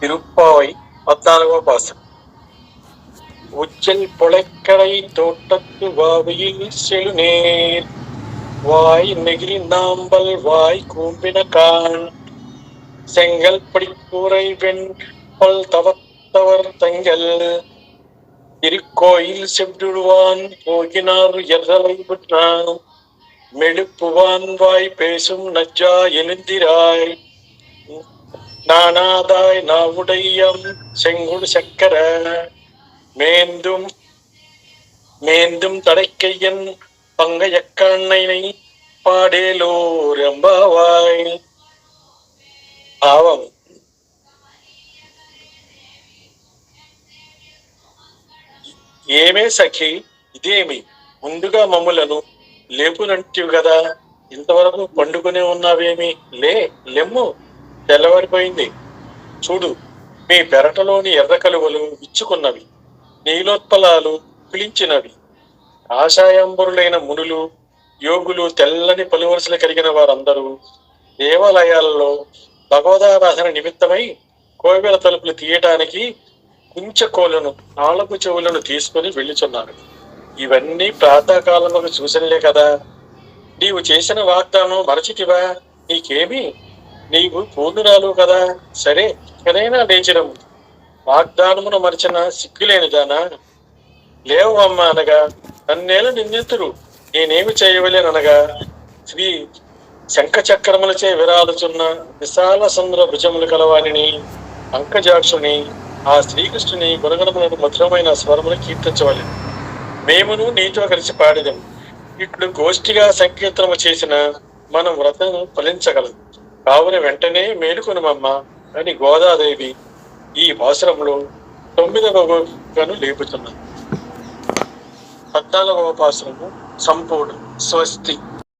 திருப்பாவை 14వ பாசம். உச்சல் பொழைக்கடை தோட்டத்து வாவியில் செழுநேர் வாய் நெகிழ்ந்தாம்பல் வாய் கூம்பின கான் செங்கல் படிக்கூரை வெண் பல் தவத்தவர் தங்கள் திருக்கோயில் செவ்விடுவான் போகினார் எர்தலை விட்டான் மெழுப்புவான் வாய் பேசும் நஜ்ஜா எழுந்திராய் நானாதாய் நாவுடையம் செங்குடு சக்கர மேந்தும் மேந்தும் தடைக்கையன் பங்கையக்கண்ணனை பாடேலோர் அம்பாவாய். భావం. ఏమే సఖి ఇదేమి, ముందుగా మమ్ములను లేపునంటివి కదా, ఇంతవరకు పండుకునే ఉన్నావేమి? లెమ్ము, తెల్లవారిపోయింది. చూడు, మీ పెరటలోని ఎర్ర కలువలు విచ్చుకున్నవి, నీలోత్పలాలు పిలించినవి. ఆశాయంబరులైన మునులు, యోగులు, తెల్లని పలువరుసలు కలిగిన వారందరూ దేవాలయాలలో భగవదారాధన నిమిత్తమై కోవెల తలుపులు తీయటానికి కుంచకోలను, నాలుగు చెవులను తీసుకుని వెళ్ళుచున్నారు. ఇవన్నీ ప్రాతకాలంలో చూసినలే కదా. నీవు చేసిన వాగ్దానం మరచితివా? నీకేమి, నీవు పూర్ణురాలు కదా. సరే, ఎక్కడైనా లేచినము. వాగ్దానమును మరచిన సిగ్గులేనిదానా? లేవు అమ్మ అనగా నన్నేల నిందితురు, నేనేమి చేయవలేననగా శ్రీ శంఖచక్రములచే విరాలుచున్న విశాల సుందర భుజములు కలవాణిని, పంకజాక్షుని, ఆ శ్రీకృష్ణుని గుణగణములను మధురమైన స్వరములు కీర్తించవలెను. మేమును నీతో కలిసి పాడేదము. ఇట్లు గోష్ఠిగా సంకీర్తనము చేసిన మనం వ్రతం ఫలించగలదు. కావున వెంటనే మేలుకొనుమమ్మ అని గోదాదేవి ఈ పాసురంలో 9వ గోపికను లేపుతున్నది. 14వ పాసురము సంపూర్ణ. స్వస్తి.